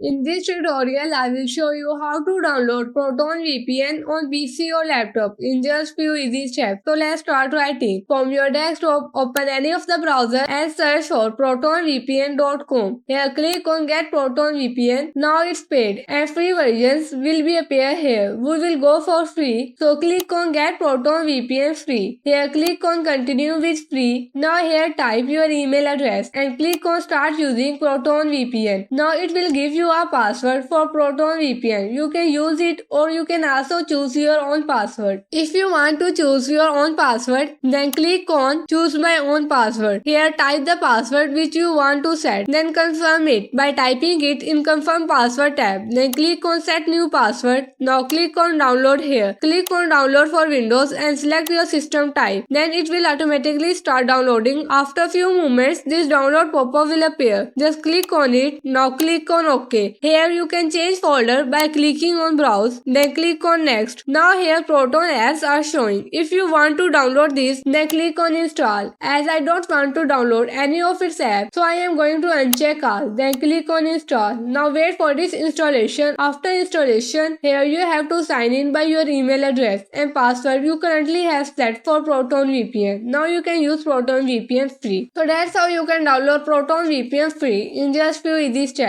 In this tutorial, I will show you how to download Proton VPN on PC or laptop in just few easy steps. So let's start right in. From your desktop, open any of the browser and search for protonvpn.com. Here click on Get Proton VPN. Now it's paid and free versions will be appear here. We will go for free. So click on Get Proton VPN free. Here click on Continue with free. Now here type your email address and click on Start using Proton VPN. Now it will give you a password for Proton VPN. You can use it or you can also choose your own password. If you want to choose your own password, then click on Choose my own password. Here type the password which you want to set. Then confirm it by typing it in Confirm Password tab. Then click on Set New Password. Now click on Download here. Click on Download for Windows and select your system type. Then it will automatically start downloading. After few moments, this download pop-up will appear. Just click on it. Now click on OK. Here you can change folder by clicking on Browse. Then click on Next. Now here Proton apps are showing. If you want to download this, then click on Install. As I don't want to download any of its apps, so I am going to uncheck all. Then click on Install. Now wait for this installation. After installation, here you have to sign in by your email address and password you currently have set for Proton VPN. Now you can use Proton VPN free. So that's how you can download Proton VPN free in just few easy steps.